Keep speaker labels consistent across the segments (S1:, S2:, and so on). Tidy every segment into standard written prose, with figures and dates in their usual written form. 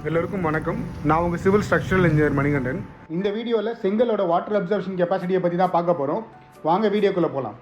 S1: எல்லோருக்கும் வணக்கம். நான் உங்கள் சிவில் ஸ்ட்ரக்சரல் இன்ஜினியர் மணிகண்டன். இந்த வீடியோவில் செங்கலோட வாட்டர் அப்சர்ப்ஷன் கெப்பாசிட்டியை பற்றி தான் பார்க்க போகிறோம். வாங்க வீடியோக்குள்ளே போகலாம்.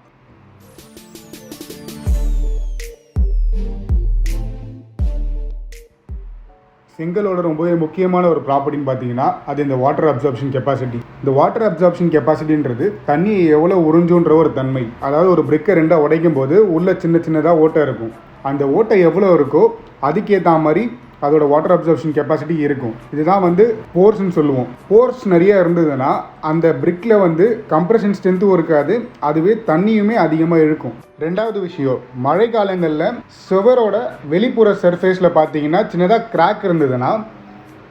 S1: செங்கலோட ரொம்பவே முக்கியமான ஒரு ப்ராப்பர்ட்டின்னு பார்த்தீங்கன்னா அது இந்த வாட்டர் அப்சர்ப்ஷன் கெப்பாசிட்டி. இந்த வாட்டர் அப்சர்ப்ஷன் கெப்பாசிட்டின்றது தண்ணியை எவ்வளோ உறிஞ்சுன்ற ஒரு தன்மை. அதாவது ஒரு பிரிக்கை ரெண்டாக உடைக்கும் போது உள்ள சின்னதாக ஓட்டை இருக்கும். அந்த ஓட்டை எவ்வளோ இருக்கோ அதுக்கேற்ற மாதிரி அதோட வாட்டர் அப்சர்ப்ஷன் கெப்பாசிட்டி இருக்கும். இதுதான் போர்ஸ்ன்னு சொல்லுவோம். போர்ஸ் நிறைய இருந்ததுன்னா அந்த பிரிக்கில் கம்ப்ரெஷன் ஸ்ட்ரென்த்தும் இருக்காது, அதுவே தண்ணியுமே அதிகமாக இழுக்கும். ரெண்டாவது விஷயம், மழை காலங்களில் சுவரோட வெளிப்புற சர்ஃபேஸில் பார்த்தீங்கன்னா சின்னதாக கிராக் இருந்ததுன்னா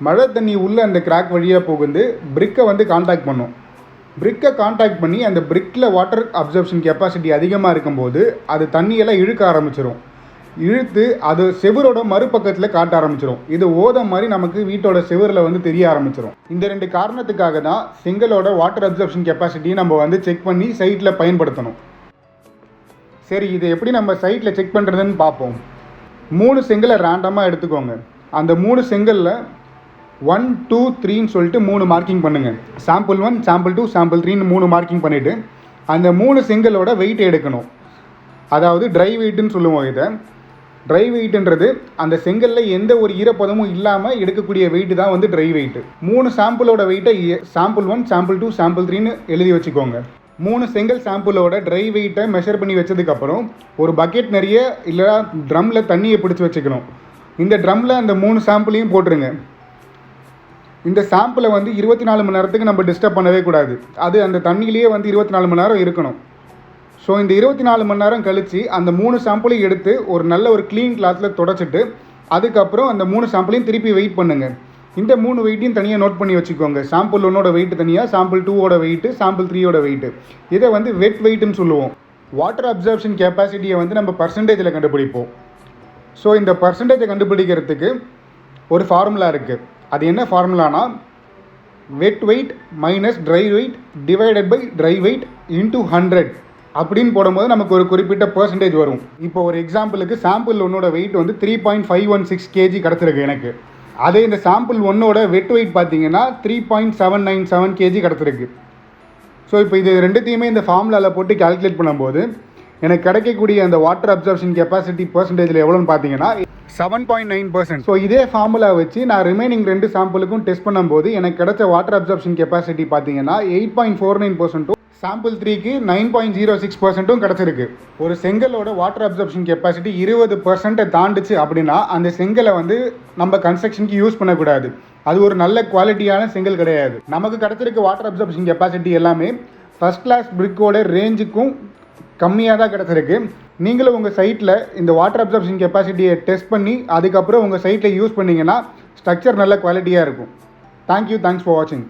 S1: மழை தண்ணி உள்ள அந்த கிராக் வழியாக புகுந்து பிரிக்கை கான்டாக்ட் பண்ணும். பிரிக்கை கான்டாக்ட் பண்ணி அந்த பிரிக்கில் வாட்டர் அப்சர்ப்ஷன் கெப்பாசிட்டி அதிகமாக இருக்கும்போது அது தண்ணியெல்லாம் இழுக்க ஆரம்பிச்சிடும். இழுத்து அது செவரோட மறுபக்கத்தில் காட்ட ஆரம்பிச்சிடும். இது ஓதம் மாதிரி நமக்கு வீட்டோட செவரில் தெரிய ஆரம்பிச்சிடும். இந்த ரெண்டு காரணத்துக்காக தான் செங்கலோட வாட்டர் அப்சர்ப்ஷன் கெப்பாசிட்டியை நம்ம செக் பண்ணி சைட்டில் பயன்படுத்தணும். சரி, இதை எப்படி நம்ம சைட்டில் செக் பண்ணுறதுன்னு பார்ப்போம். 3 செங்கலை ரேண்டமாக எடுத்துக்கோங்க. அந்த 3 செங்கலில் 1, 2, 3ன்னு சொல்லிட்டு 3 மார்க்கிங் பண்ணுங்கள். சாம்பிள் 1, சாம்பிள் 2, சாம்பிள் 3ன்னு 3 மார்க்கிங் பண்ணிவிட்டு அந்த 3 செங்கலோட வெயிட் எடுக்கணும். அதாவது ட்ரை வெயிட்டுன்னு சொல்லுவோம். இதை ட்ரை வெயிட்ன்றது அந்த செங்கலில் எந்த ஒரு ஈரப்பதமும் இல்லாமல் எடுக்கக்கூடிய வெயிட்டு தான் ட்ரை வெயிட்டு. 3 சாம்பிளோட வெயிட்டை சாம்பிள் 1, சாம்பிள் 2, சாம்பிள் 3ன்னு எழுதி வச்சுக்கோங்க. 3 செங்கல் சாம்பிளோட ட்ரை வெயிட்டை மெஷர் பண்ணி வச்சதுக்கப்புறம் ஒரு பக்கெட் நிறைய இல்லை ட்ரம்மில் தண்ணியை பிடிச்சி வச்சுக்கணும். இந்த ட்ரம்மில் அந்த 3 சாம்பிளையும் போட்டுருங்க. இந்த சாம்பிளை 24 மணி நேரத்துக்கு நம்ம டிஸ்டர்ப் பண்ணவே கூடாது. அது அந்த தண்ணியிலேயே 24 மணி நேரம் இருக்கணும். ஸோ இந்த 24 மணி நேரம் கழித்து அந்த 3 சாம்பிளையும் எடுத்து ஒரு நல்ல ஒரு க்ளீன் கிளாத்தில் தொடச்சிட்டு அதுக்கப்புறம் அந்த 3 சாம்பிளையும் திருப்பி வெயிட் பண்ணுங்கள். இந்த 3 வெயிட்டையும் தனியாக நோட் பண்ணி வச்சுக்கோங்க. சாம்பிள் 1ஓட வெயிட் தனியாக, சாம்பிள் 2ஓட வெயிட்டு, சாம்பிள் 3ஓட வெயிட்டு. இதை வெட் வெயிட்டுன்னு சொல்லுவோம். வாட்டர் அப்சர்ப்ஷன் கெப்பாசிட்டியை நம்ம பர்சன்டேஜில் கண்டுபிடிப்போம். ஸோ இந்த பர்சன்டேஜை கண்டுபிடிக்கிறதுக்கு ஒரு ஃபார்முலா இருக்குது. அது என்ன ஃபார்முலானா wet weight minus dry weight divided by dry weight into 100 அப்படின்னு போடும்போது நமக்கு ஒரு குறிப்பிட்ட பர்சன்டேஜ் வரும். இப்போ ஒரு எக்ஸாம்பிளுக்கு சாம்பிள் 1ஓட வெயிட் 3.516 kg கிடச்சிருக்கு எனக்கு. அதே இந்த சாம்பிள் 1ஓட வெட் வெயிட் பார்த்தீங்கன்னா 3.797 kg கிடச்சிருக்கு. ஸோ இப்போ இது ரெண்டுத்தையுமே இந்த ஃபார்முலாவில் போட்டு கால்குலேட் பண்ணும்போது எனக்கு கிடைக்கக்கூடிய அந்த வாட்டர் அப்சர்ப்ஷன் கெப்பாசிட்டி பர்சன்டேஜில் எவ்வளோன்னு பார்த்தீங்கன்னா 7.9%. ஸோ இதே ஃபார்முலா வச்சு நான் ரிமைனிங் 2 சாம்பிளுக்கும் டெஸ்ட் பண்ணும்போது எனக்கு கிடைச்ச வாட்டர் அப்சர்ப்ஷன் கெப்பாசிட்டி பார்த்தீங்கன்னா 8.49%. சாம்பிள் 3க்கு 9.06% கிடச்சிருக்கு. ஒரு செங்கலோட வாட்டர் அப்சர்ப்ஷன் கெப்பாசிட்டி 20% தாண்டுச்சு அப்படின்னா அந்த செங்கலை நம்ம கன்ஸ்ட்ரக்ஷனுக்கு யூஸ் பண்ணக்கூடாது. அது ஒரு நல்ல குவாலிட்டியான செங்கல் கிடையாது. நமக்கு கிடச்சிருக்க வாட்டர் அப்சர்ப்ஷன் கெப்பாசிட்டி எல்லாமே ஃபஸ்ட் கிளாஸ் பிரிக்கோட ரேஞ்சுக்கும் கம்மியாக தான் கிடச்சிருக்கு. நீங்களும் உங்கள் சைட்டில் இந்த வாட்டர் அப்சர்ப்ஷன் கெப்பாசிட்டியை டெஸ்ட் பண்ணி அதுக்கப்புறம் உங்கள் சைட்டில் யூஸ் பண்ணிங்கன்னா ஸ்ட்ரக்சர் நல்ல குவாலிட்டியாக இருக்கும். தேங்க்யூ, தேங்க்ஸ் ஃபார் வாட்சிங்.